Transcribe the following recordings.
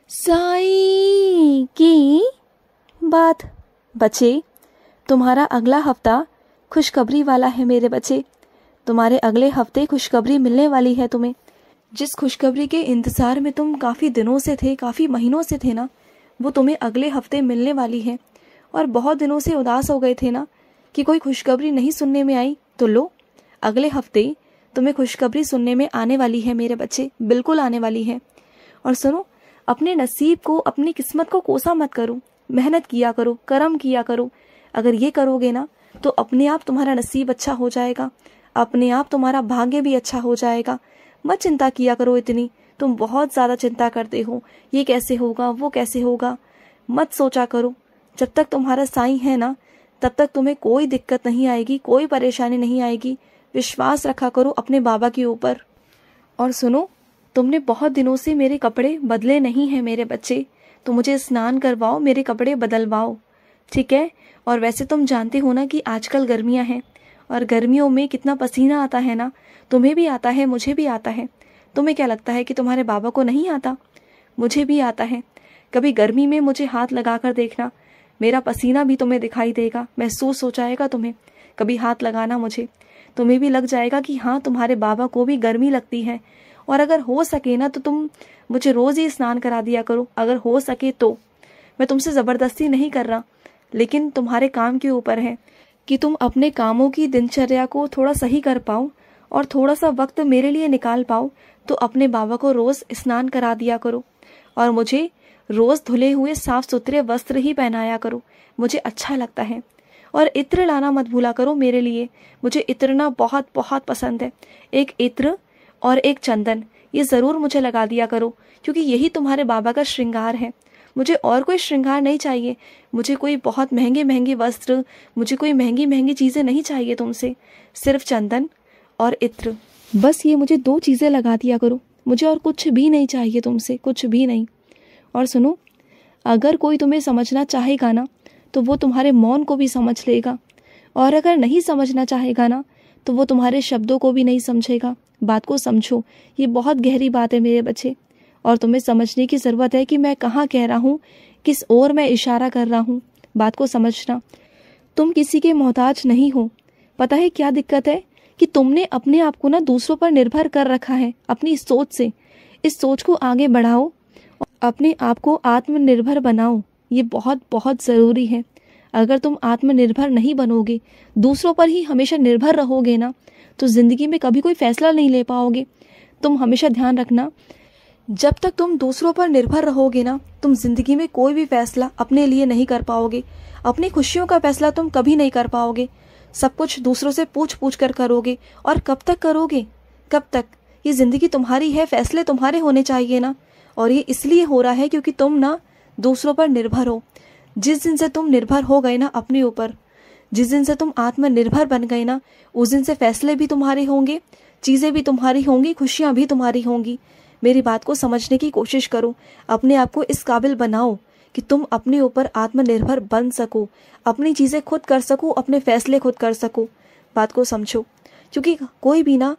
साई की बात। बच्चे, तुम्हारा अगला हफ्ता खुशखबरी वाला है मेरे बच्चे। तुम्हारे अगले हफ्ते खुशखबरी मिलने वाली है तुम्हें। जिस खुशखबरी के इंतज़ार में तुम काफ़ी दिनों से थे, काफ़ी महीनों से थे ना, वो तुम्हें अगले हफ्ते मिलने वाली है। और बहुत दिनों से उदास हो गए थे ना कि कोई खुशखबरी नहीं सुनने में आई, तो लो, अगले हफ्ते तुम्हें खुशखबरी सुनने में आने वाली है मेरे बच्चे, बिल्कुल आने वाली है। और सुनो, अपने नसीब को, अपनी किस्मत को कोसा मत करो, मेहनत किया करो, कर्म किया करो। अगर ये करोगे ना तो अपने आप तुम्हारा नसीब अच्छा हो जाएगा, अपने आप तुम्हारा भाग्य भी अच्छा हो जाएगा। मत चिंता किया करो इतनी, तुम बहुत ज़्यादा चिंता करते हो, ये कैसे होगा, वो कैसे होगा। मत सोचा करो, जब तक तुम्हारा साईं है ना तब तक तुम्हें कोई दिक्कत नहीं आएगी, कोई परेशानी नहीं आएगी। विश्वास रखा करो अपने बाबा के ऊपर। और सुनो, तुमने बहुत दिनों से मेरे कपड़े बदले नहीं हैं मेरे बच्चे, तो मुझे स्नान करवाओ, मेरे कपड़े बदलवाओ, ठीक है। और वैसे तुम जानते हो ना कि आजकल गर्मियां हैं, और गर्मियों में कितना पसीना आता है ना, तुम्हें भी आता है, मुझे भी आता है। तुम्हें क्या लगता है कि तुम्हारे बाबा को नहीं आता? मुझे भी आता है। कभी गर्मी में मुझे हाथ लगा कर देखना, मेरा पसीना भी तुम्हें दिखाई देगा, महसूस हो जाएगा तुम्हें। कभी हाथ लगाना मुझे, तुम्हें भी लग जाएगा कि हाँ, तुम्हारे बाबा को भी गर्मी लगती है। और अगर हो सके ना तो तुम मुझे रोज़ ही स्नान करा दिया करो, अगर हो सके तो। मैं तुमसे ज़बरदस्ती नहीं कर रहा, लेकिन तुम्हारे काम के ऊपर है कि तुम अपने कामों की दिनचर्या को थोड़ा सही कर पाओ और थोड़ा सा वक्त मेरे लिए निकाल पाओ। तो अपने बाबा को रोज़ स्नान करा दिया करो और मुझे रोज़ धुले हुए साफ सुथरे वस्त्र ही पहनाया करो, मुझे अच्छा लगता है। और इत्र लाना मत भूला करो मेरे लिए, मुझे इत्रना बहुत बहुत पसंद है। एक इत्र और एक चंदन, ये ज़रूर मुझे लगा दिया करो, क्योंकि यही तुम्हारे बाबा का श्रृंगार है। मुझे और कोई श्रृंगार नहीं चाहिए, मुझे कोई बहुत महंगे महंगे वस्त्र, मुझे कोई महंगी महंगी चीज़ें नहीं चाहिए तुमसे। सिर्फ चंदन और इत्र, बस ये मुझे 2 चीज़ें लगा दिया करो, मुझे और कुछ भी नहीं चाहिए तुमसे, कुछ भी नहीं। और सुनो, अगर कोई तुम्हें समझना चाहेगा ना तो वो तुम्हारे मौन को भी समझ लेगा, और अगर नहीं समझना चाहेगा ना तो वो तुम्हारे शब्दों को भी नहीं समझेगा। बात को समझो, ये बहुत गहरी बात है मेरे बच्चे, और तुम्हें समझने की ज़रूरत है कि मैं कहाँ कह रहा हूँ, किस ओर मैं इशारा कर रहा हूँ। बात को समझना, तुम किसी के मोहताज नहीं हो। पता है क्या दिक्कत है कि तुमने अपने आप को ना दूसरों पर निर्भर कर रखा है अपनी सोच से। इस सोच को आगे बढ़ाओ, अपने आप को आत्मनिर्भर बनाओ, ये बहुत बहुत ज़रूरी है। अगर तुम आत्मनिर्भर नहीं बनोगे, दूसरों पर ही हमेशा निर्भर रहोगे ना, तो ज़िंदगी में कभी कोई फैसला नहीं ले पाओगे। तुम हमेशा ध्यान रखना, जब तक तुम दूसरों पर निर्भर रहोगे ना, तुम ज़िंदगी में कोई भी फैसला अपने लिए नहीं कर पाओगे। अपनी खुशियों का फैसला तुम कभी नहीं कर पाओगे। सब कुछ दूसरों से पूछ पूछ कर करोगे, और कब तक करोगे, कब तक? ये ज़िंदगी तुम्हारी है, फैसले तुम्हारे होने चाहिए ना। और ये इसलिए हो रहा है क्योंकि तुम ना दूसरों पर निर्भर हो। जिस दिन से तुम निर्भर हो गए ना अपने ऊपर, जिस दिन से तुम आत्मनिर्भर बन गए ना, उस दिन से फैसले भी तुम्हारे होंगे, चीज़ें भी तुम्हारी होंगी, खुशियाँ भी तुम्हारी होंगी। मेरी बात को समझने की कोशिश करो, अपने आप को इस काबिल बनाओ कि तुम अपने ऊपर आत्मनिर्भर बन सको, अपनी चीज़ें खुद कर सको, अपने फैसले खुद कर सको। बात को समझो, क्योंकि कोई भी ना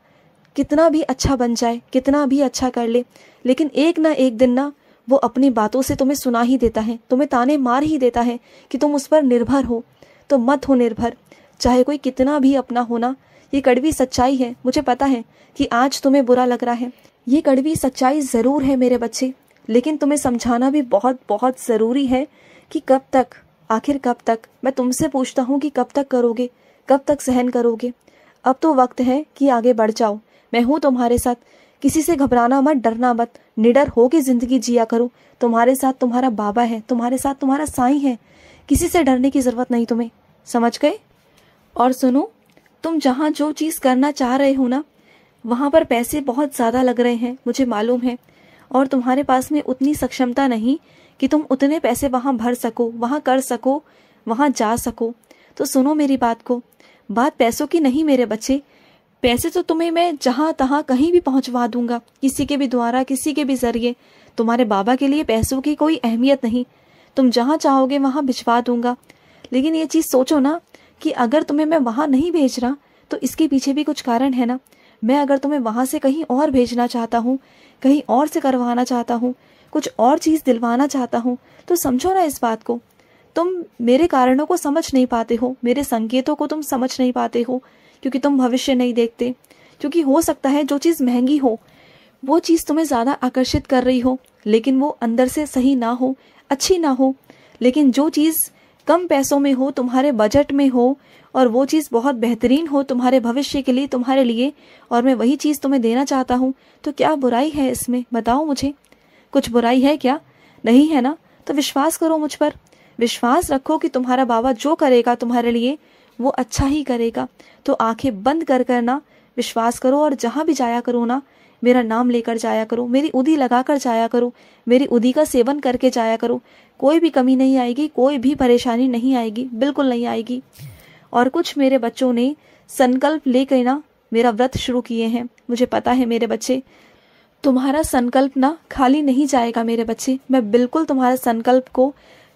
कितना भी अच्छा बन जाए, कितना भी अच्छा कर ले, लेकिन एक ना एक दिन ना वो अपनी बातों से तुम्हें सुना ही देता है, तुम्हें ताने मार ही देता है कि तुम उस पर निर्भर हो। तो मत हो निर्भर, चाहे कोई कितना भी अपना हो ना। ये कड़वी सच्चाई है, मुझे पता है कि आज तुम्हें बुरा लग रहा है, ये कड़वी सच्चाई ज़रूर है मेरे बच्चे, लेकिन तुम्हें समझाना भी बहुत बहुत ज़रूरी है कि कब तक, आखिर कब तक। मैं तुमसे पूछता हूँ कि कब तक करोगे, कब तक सहन करोगे? अब तो वक्त है कि आगे बढ़ जाओ। मैं हूँ तुम्हारे साथ, किसी से घबराना मत, डरना मत, निडर हो के ज़िंदगी जिया करो। तुम्हारे साथ तुम्हारा बाबा है, तुम्हारे साथ तुम्हारा साईं है, किसी से डरने की ज़रूरत नहीं तुम्हें, समझ गए? और सुनो, तुम जहाँ जो चीज़ करना चाह रहे हो ना, वहाँ पर पैसे बहुत ज़्यादा लग रहे हैं, मुझे मालूम है, और तुम्हारे पास में उतनी सक्षमता नहीं कि तुम उतने पैसे वहाँ भर सको, वहाँ कर सको, वहाँ जा सको। तो सुनो मेरी बात को, बात पैसों की नहीं मेरे बच्चे। पैसे तो तुम्हें मैं जहाँ तहाँ कहीं भी पहुँचवा दूंगा, किसी के भी द्वारा, किसी के भी ज़रिए। तुम्हारे बाबा के लिए पैसों की कोई अहमियत नहीं, तुम जहाँ चाहोगे वहाँ भिजवा दूंगा। लेकिन ये चीज़ सोचो ना कि अगर तुम्हें मैं वहाँ नहीं भेज रहा तो इसके पीछे भी कुछ कारण है ना। मैं अगर तुम्हें वहाँ से कहीं और भेजना चाहता हूँ, कहीं और से करवाना चाहता हूँ, कुछ और चीज़ दिलवाना चाहता हूँ, तो समझो ना इस बात को। तुम मेरे कारणों को समझ नहीं पाते हो, मेरे संकेतों को तुम समझ नहीं पाते हो, क्योंकि तुम भविष्य नहीं देखते। क्योंकि हो सकता है जो चीज़ महंगी हो वो चीज़ तुम्हें ज़्यादा आकर्षित कर रही हो, लेकिन वो अंदर से सही ना हो, अच्छी ना हो। लेकिन जो चीज़ कम पैसों में हो, तुम्हारे बजट में हो, और वो चीज़ बहुत बेहतरीन हो तुम्हारे भविष्य के लिए, तुम्हारे लिए, और मैं वही चीज़ तुम्हें देना चाहता हूँ, तो क्या बुराई है इसमें? बताओ मुझे, कुछ बुराई है क्या? नहीं है ना? तो विश्वास करो मुझ पर, विश्वास रखो कि तुम्हारा बाबा जो करेगा तुम्हारे लिए वो अच्छा ही करेगा। तो आंखें बंद कर करना विश्वास करो, और जहाँ भी जाया करो ना, मेरा नाम लेकर जाया करो, मेरी उदी लगा कर जाया करो, मेरी उदी का सेवन करके जाया करो। कोई भी कमी नहीं आएगी, कोई भी परेशानी नहीं आएगी, बिल्कुल नहीं आएगी। और कुछ मेरे बच्चों ने संकल्प लेकर ना मेरा व्रत शुरू किए हैं। मुझे पता है मेरे बच्चे, तुम्हारा संकल्प ना खाली नहीं जाएगा मेरे बच्चे। मैं बिल्कुल तुम्हारे संकल्प को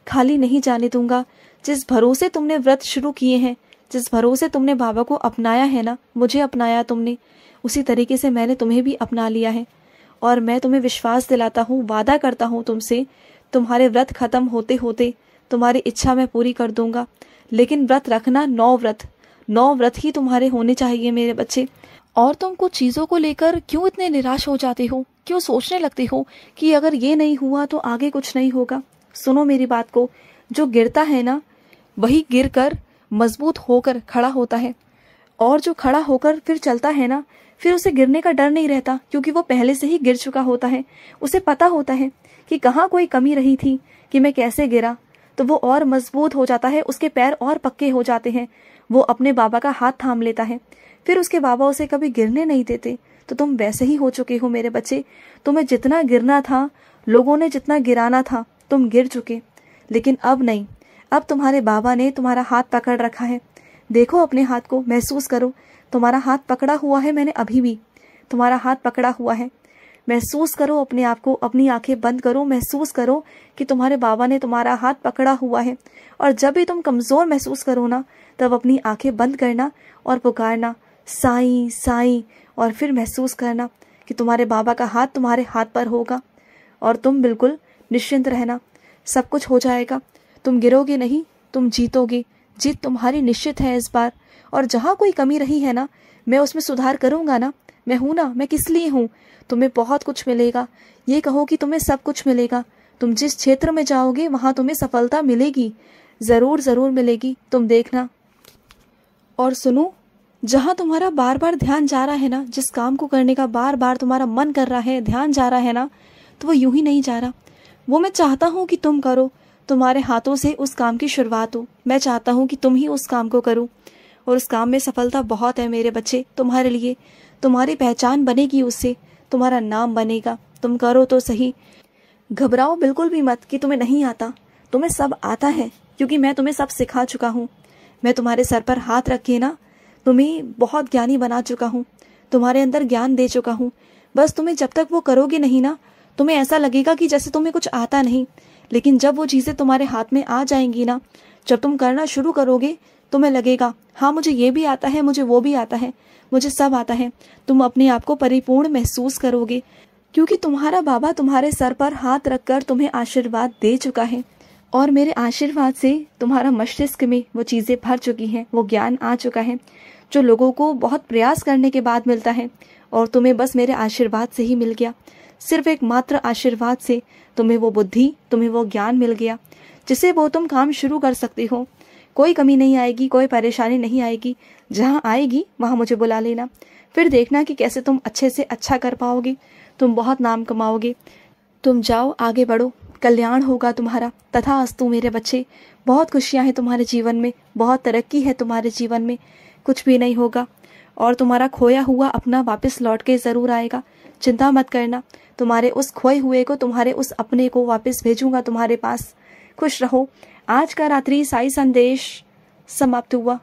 खाली नहीं जाने दूंगा। जिस भरोसे तुमने व्रत शुरू किए हैं, जिस भरोसे तुमने बाबा को अपनाया है ना, मुझे अपनाया तुमने, उसी तरीके से मैंने तुम्हें भी अपना लिया है। और मैं तुम्हें विश्वास दिलाता हूँ, वादा करता हूँ तुमसे, तुम्हारे व्रत खत्म होते होते तुम्हारी इच्छा मैं पूरी कर दूंगा। लेकिन व्रत रखना 9 व्रत, 9 व्रत ही तुम्हारे होने चाहिए मेरे बच्चे। और तुम कुछ चीज़ों को लेकर क्यों इतने निराश हो जाते हो? क्यों सोचने लगते हो कि अगर ये नहीं हुआ तो आगे कुछ नहीं होगा? सुनो मेरी बात को, जो गिरता है ना वही गिर कर मजबूत होकर खड़ा होता है, और जो खड़ा होकर फिर चलता है ना, फिर उसे गिरने का डर नहीं रहता, क्योंकि वो पहले से ही गिर चुका होता है। उसे पता होता है कि कहाँ कोई कमी रही थी, कि मैं कैसे गिरा, तो वो और मजबूत हो जाता है, उसके पैर और पक्के हो जाते हैं। वो अपने बाबा का हाथ थाम लेता है, फिर उसके बाबा उसे कभी गिरने नहीं देते। तो तुम वैसे ही हो चुके हो मेरे बच्चे। तुम्हें जितना गिरना था, लोगों ने जितना गिराना था, तुम गिर चुके। लेकिन अब नहीं, अब तुम्हारे बाबा ने तुम्हारा हाथ पकड़ रखा है। देखो अपने हाथ को, महसूस करो, तुम्हारा हाथ पकड़ा हुआ है मैंने अभी भी, तुम्हारा हाथ पकड़ा हुआ है। महसूस करो अपने आप को, अपनी आंखें बंद करो, महसूस करो कि तुम्हारे बाबा ने तुम्हारा हाथ पकड़ा हुआ है। और जब भी तुम कमज़ोर महसूस करो ना, तब अपनी आंखें बंद करना और पुकारना साईं साईं, और फिर महसूस करना कि तुम्हारे बाबा का हाथ तुम्हारे हाथ पर होगा, और तुम बिल्कुल निश्चिंत रहना, सब कुछ हो जाएगा। तुम गिरोगे नहीं, तुम जीतोगे। जीत तुम्हारी निश्चित है इस बार। और जहाँ कोई कमी रही है ना, मैं उसमें सुधार करूँगा ना। मैं हूँ ना, मैं किस लिए हूँ। तुम्हें बहुत कुछ मिलेगा, ये कहो कि तुम्हें सब कुछ मिलेगा। तुम जिस क्षेत्र में जाओगे वहाँ तुम्हें सफलता मिलेगी, ज़रूर ज़रूर मिलेगी, तुम देखना। और सुनो, जहाँ तुम्हारा बार बार ध्यान जा रहा है ना, जिस काम को करने का बार बार तुम्हारा मन कर रहा है, ध्यान जा रहा है ना, तो वो यूं ही नहीं जा रहा। वो मैं चाहता हूँ कि तुम करो, तुम्हारे हाथों से उस काम की शुरुआत हो। मैं चाहता हूँ कि तुम ही उस काम को करो, और उस काम में सफलता बहुत है मेरे बच्चे तुम्हारे लिए। तुम्हारी पहचान बनेगी उससे, तुम्हारा नाम बनेगा। तुम करो तो सही। घबराओ बिल्कुल भी मत कि तुम्हें नहीं आता, तुम्हें सब आता है, क्योंकि मैं तुम्हें सब सिखा चुका हूँ। मैं तुम्हारे सर पर हाथ रख के ना तुम्हें बहुत ज्ञानी बना चुका हूँ, तुम्हारे अंदर ज्ञान दे चुका हूँ। बस तुम्हें जब तक वो करोगे नहीं ना, तुम्हें ऐसा लगेगा कि जैसे तुम्हें कुछ आता नहीं। लेकिन जब वो चीज़ें तुम्हारे हाथ में आ जाएंगी ना, जब तुम करना शुरू करोगे, तुम्हें लगेगा हाँ मुझे ये भी आता है, मुझे वो भी आता है, मुझे सब आता है। तुम अपने आप को परिपूर्ण महसूस करोगे, क्योंकि तुम्हारा बाबा तुम्हारे सर पर हाथ रखकर तुम्हें आशीर्वाद दे चुका है। और मेरे आशीर्वाद से तुम्हारा मस्तिष्क में वो चीज़ें भर चुकी हैं, वो ज्ञान आ चुका है जो लोगों को बहुत प्रयास करने के बाद मिलता है, और तुम्हें बस मेरे आशीर्वाद से ही मिल गया। सिर्फ एक मात्र आशीर्वाद से तुम्हें वो बुद्धि, तुम्हें वो ज्ञान मिल गया, जिससे वो तुम काम शुरू कर सकते हो। कोई कमी नहीं आएगी, कोई परेशानी नहीं आएगी। जहाँ आएगी वहाँ मुझे बुला लेना, फिर देखना कि कैसे तुम अच्छे से अच्छा कर पाओगे। तुम बहुत नाम कमाओगे। तुम जाओ, आगे बढ़ो, कल्याण होगा तुम्हारा। तथास्तु मेरे बच्चे। बहुत खुशियाँ हैं तुम्हारे जीवन में, बहुत तरक्की है तुम्हारे जीवन में। कुछ भी नहीं होगा, और तुम्हारा खोया हुआ अपना वापस लौट के ज़रूर आएगा। चिंता मत करना, तुम्हारे उस खोए हुए को, तुम्हारे उस अपने को वापस भेजूंगा तुम्हारे पास। खुश रहो। आज का रात्रि साई संदेश समाप्त हुआ।